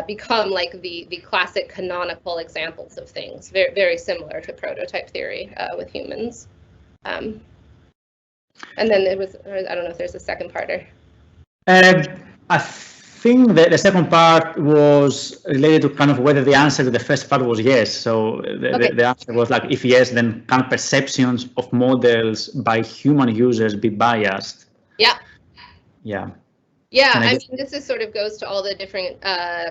become like the classic canonical examples of things, very, very similar to prototype theory with humans. And then I don't know if there's a second parter. I think that the second part was related to kind of whether the answer to the first part was yes. So the answer was like, if yes, then can perceptions of models by human users be biased? Yeah. Yeah. Yeah, I mean, this is sort of goes to all the different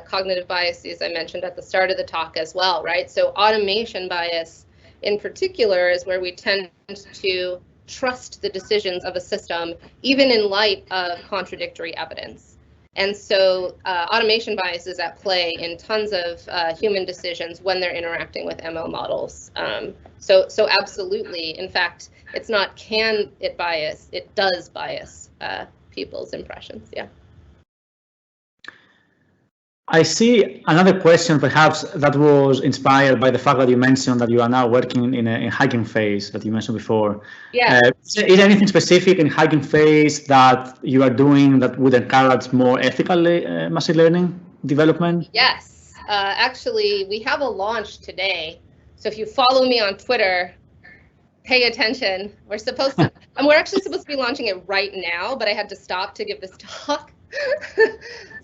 cognitive biases I mentioned at the start of the talk as well, right? So automation bias in particular is where we tend to trust the decisions of a system, even in light of contradictory evidence. And so automation bias is at play in tons of human decisions when they're interacting with ML models. So absolutely, in fact, it's not can it bias, it does bias people's impressions, yeah. I see another question, perhaps, that was inspired by the fact that you mentioned that you are now working in a Hugging Face that you mentioned before. Yeah. Is there anything specific in Hugging Face that you are doing that would encourage more ethical machine learning development? Yes, actually, we have a launch today. So if you follow me on Twitter, pay attention. We're supposed to, and we're actually supposed to be launching it right now, but I had to stop to give this talk.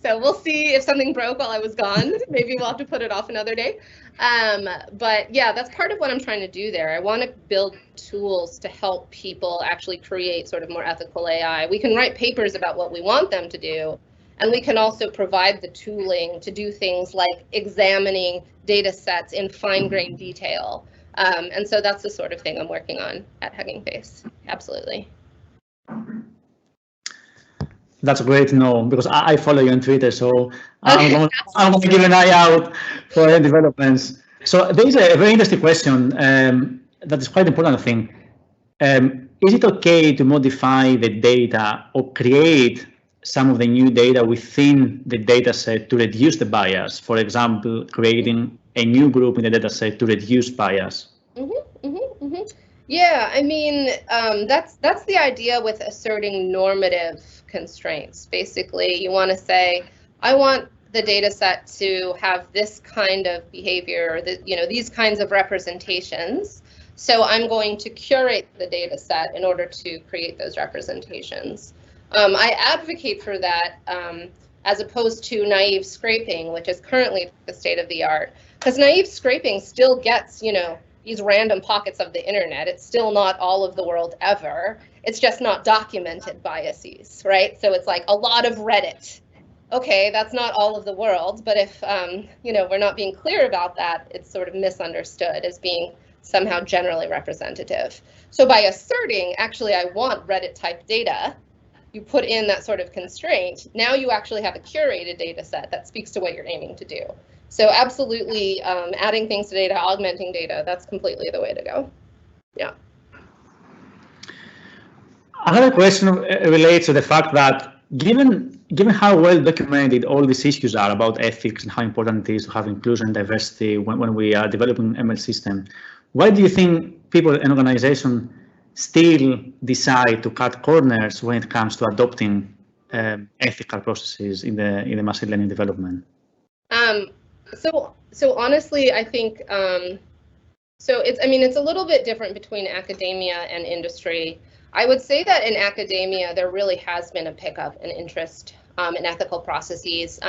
So we'll see if something broke while I was gone. Maybe we'll have to put it off another day. But yeah, that's part of what I'm trying to do there. I want to build tools to help people actually create sort of more ethical AI. We can write papers about what we want them to do, and we can also provide the tooling to do things like examining data sets in fine-grained detail. And so that's the sort of thing I'm working on at Hugging Face. Absolutely. That's great to know, because I follow you on Twitter, so I'm going to give an eye out for any developments. So there is a very interesting question that is quite important, I think. Is it okay to modify the data or create some of the new data within the data set to reduce the bias? For example, creating a new group in the data set to reduce bias? Yeah, I mean, that's the idea with asserting normative constraints. Basically, you want to say, I want the data set to have this kind of behavior, or these kinds of representations. So I'm going to curate the data set in order to create those representations. I advocate for that as opposed to naive scraping, which is currently the state of the art, because naive scraping still gets, these random pockets of the internet. It's still not all of the world ever. It's just not documented biases, right? So it's like a lot of Reddit. Okay, that's not all of the world, but if we're not being clear about that, it's sort of misunderstood as being somehow generally representative. So by asserting, actually, I want Reddit type data, you put in that sort of constraint, now you actually have a curated data set that speaks to what you're aiming to do. So absolutely, adding things to data, augmenting data, that's completely the way to go. Yeah. Another question relates to the fact that Given how well documented all these issues are about ethics and how important it is to have inclusion and diversity when we are developing ML system, why do you think people and organizations still decide to cut corners when it comes to adopting ethical processes in the machine learning development? So honestly, I think it's a little bit different between academia and industry. I would say that in academia, there really has been a pickup in interest in ethical processes.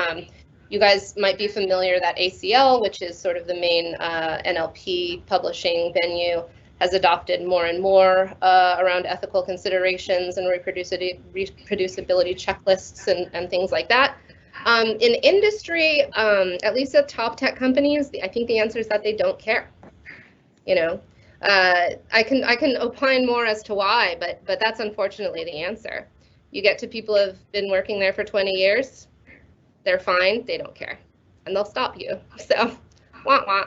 You guys might be familiar that ACL, which is sort of the main NLP publishing venue, has adopted more and more around ethical considerations and reproducibility checklists and things like that. In industry, at least at top tech companies, I think the answer is that they don't care. You know, I can opine more as to why, but that's unfortunately the answer. You get to people who have been working there for 20 years, they're fine, they don't care, and they'll stop you. So, wah wah.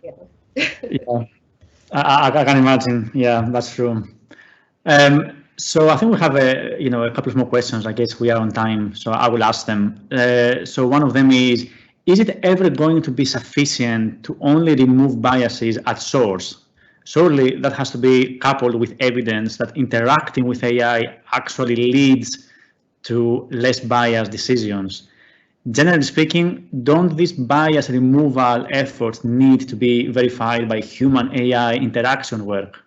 Yeah, I can imagine. Yeah, that's true. So I think we have a couple of more questions. I guess we are on time, so I will ask them. So one of them is it ever going to be sufficient to only remove biases at source? Surely that has to be coupled with evidence that interacting with AI actually leads to less biased decisions. Generally speaking, don't these bias removal efforts need to be verified by human-AI interaction work?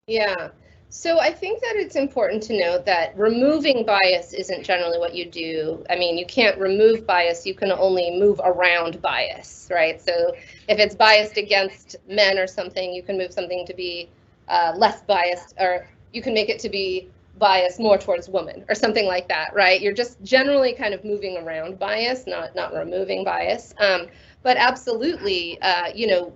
Yeah. So I think that it's important to note that removing bias isn't generally what you do. I mean, you can't remove bias, you can only move around bias, right? So if it's biased against men or something, you can move something to be less biased, or you can make it to be biased more towards women or something like that, right? You're just generally kind of moving around bias, not removing bias. But absolutely,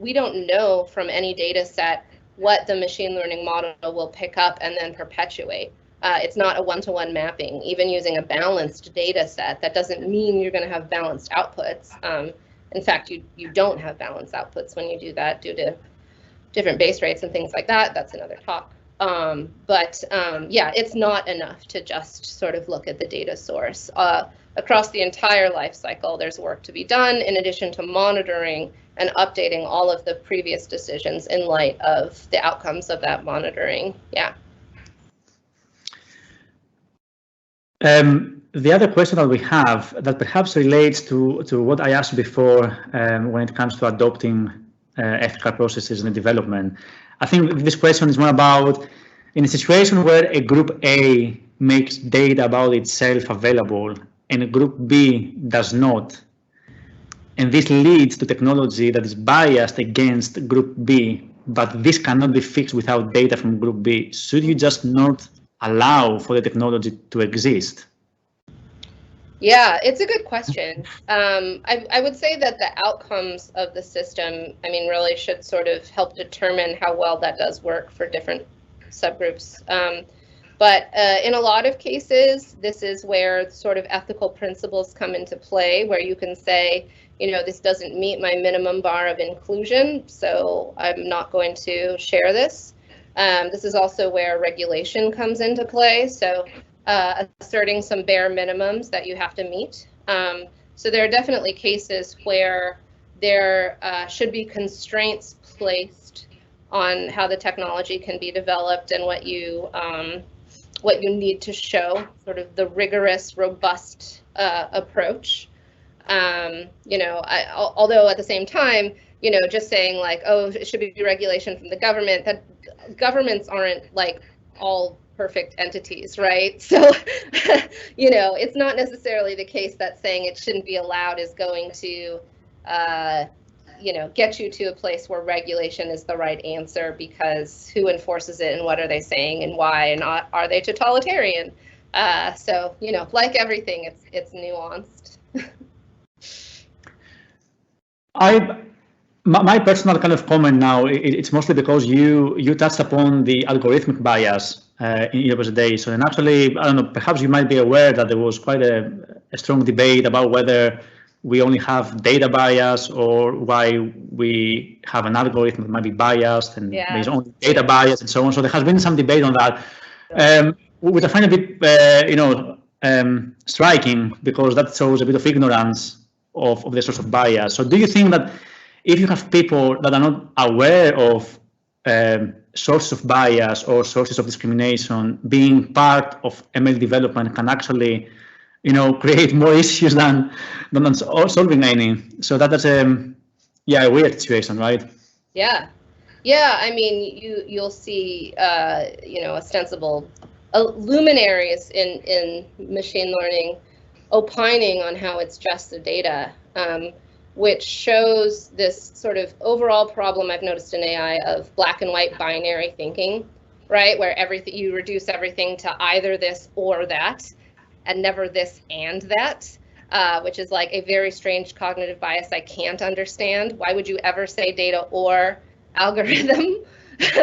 we don't know from any data set what the machine learning model will pick up and then perpetuate. It's not a one-to-one mapping. Even using a balanced data set, that doesn't mean you're going to have balanced outputs. In fact, you don't have balanced outputs when you do that due to different base rates and things like that. That's another talk. Yeah, it's not enough to just sort of look at the data source. Across the entire life cycle, there's work to be done in addition to monitoring and updating all of the previous decisions in light of the outcomes of that monitoring. Yeah. The other question that we have that perhaps relates to what I asked before when it comes to adopting ethical processes in the development. I think this question is more about in a situation where a group A makes data about itself available and a group B does not, and this leads to technology that is biased against group B, but this cannot be fixed without data from group B. Should you just not allow for the technology to exist? Yeah, it's a good question. I would say that the outcomes of the system, really should sort of help determine how well that does work for different subgroups. But in a lot of cases, this is where sort of ethical principles come into play, where you can say, this doesn't meet my minimum bar of inclusion, so I'm not going to share this. This is also where regulation comes into play, so asserting some bare minimums that you have to meet. So there are definitely cases where there should be constraints placed on how the technology can be developed and what you need to show, sort of the rigorous, robust approach. Although at the same time, just saying like, oh, it should be regulation from the government, that governments aren't like all perfect entities, right? So, it's not necessarily the case that saying it shouldn't be allowed is going to, get you to a place where regulation is the right answer, because who enforces it and what are they saying and why, and are they totalitarian? So, like everything, it's nuanced. My personal kind of comment now, it's mostly because you touched upon the algorithmic bias in your presentation, and actually, I don't know, perhaps you might be aware that there was quite a strong debate about whether we only have data bias, or why we have an algorithm that might be biased and there's only data bias and so on. So there has been some debate on that, which I find a bit, striking, because that shows a bit of ignorance of the source of bias. So do you think that if you have people that are not aware of sources of bias or sources of discrimination, being part of ML development can actually, create more issues than solving any? So that's a weird situation, right? Yeah. I mean, you'll see, ostensible luminaries in machine learning opining on how it's just the data, which shows this sort of overall problem I've noticed in AI of black and white binary thinking, right? Where you reduce everything to either this or that, and never this and that, which is like a very strange cognitive bias I can't understand. Why would you ever say data or algorithm,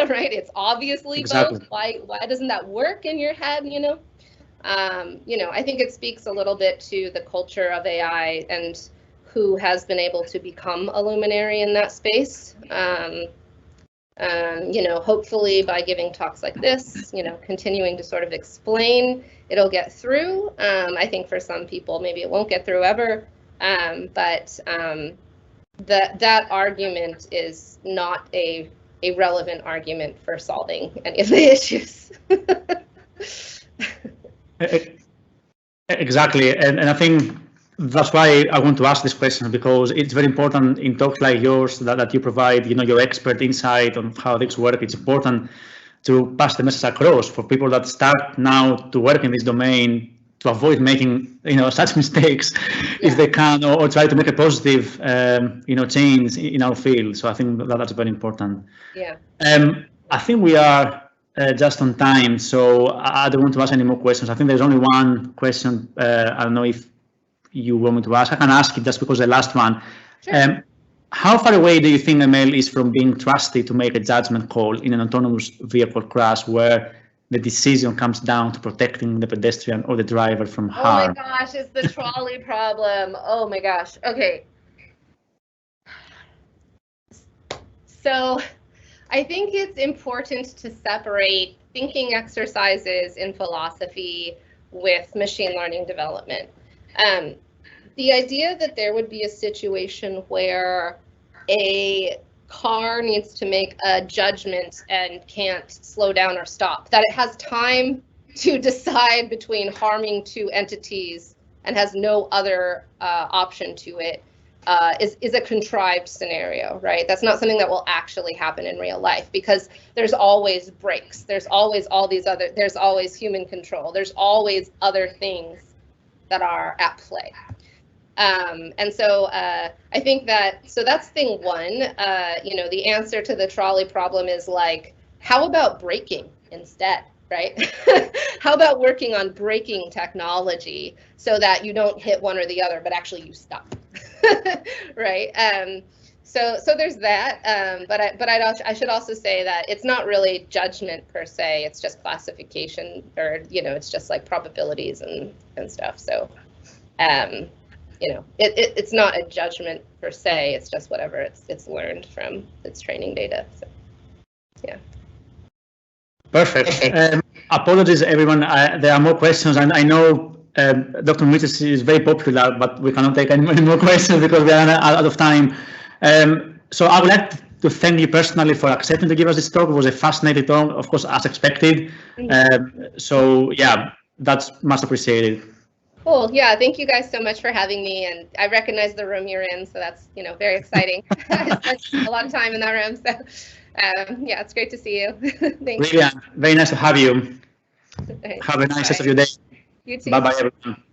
right? It's obviously both. Why doesn't that work in your head, I think it speaks a little bit to the culture of AI and who has been able to become a luminary in that space. Hopefully by giving talks like this, continuing to sort of explain, it'll get through. I think for some people, maybe it won't get through ever, but that argument is not a relevant argument for solving any of the issues. Exactly, and I think that's why I want to ask this question, because it's very important in talks like yours that you provide, your expert insight on how things work. It's important to pass the message across for people that start now to work in this domain, to avoid making, such mistakes if they can, or try to make a positive, change in our field. So I think that's very important. Yeah. I think we are just on time, so I don't want to ask any more questions. I think there's only one question. I don't know if you want me to ask. I can ask it just because the last one. Sure. How far away do you think ML is from being trusted to make a judgment call in an autonomous vehicle crash where the decision comes down to protecting the pedestrian or the driver from harm? Oh my gosh, it's the trolley problem. Oh my gosh. Okay. So I think it's important to separate thinking exercises in philosophy with machine learning development. The idea that there would be a situation where a car needs to make a judgment and can't slow down or stop, that it has time to decide between harming two entities and has no other option to it, is a contrived scenario, right? That's not something that will actually happen in real life, because there's always brakes, there's always there's always human control, there's always other things that are at play. And so I think that's thing one. The answer to the trolley problem is like, how about braking instead, right? How about working on braking technology so that you don't hit one or the other, but actually you stop, right? So there's that. But I should also say that it's not really judgment per se. It's just classification, or it's just like probabilities and stuff. So. It's not a judgment per se. It's just whatever it's learned from its training data. So, yeah. Perfect. Apologies, everyone. There are more questions, and I know Dr. Mitchell is very popular, but we cannot take any more questions because we are out of time. So I would like to thank you personally for accepting to give us this talk. It was a fascinating talk, of course, as expected. So yeah, that's much appreciated. Cool. Yeah, thank you guys so much for having me, and I recognize the room you're in, so that's very exciting. I spent a lot of time in that room, so yeah, it's great to see you. Thanks. Brilliant. Very nice to have you. Have a nice rest of your day. You too. Bye bye, everyone.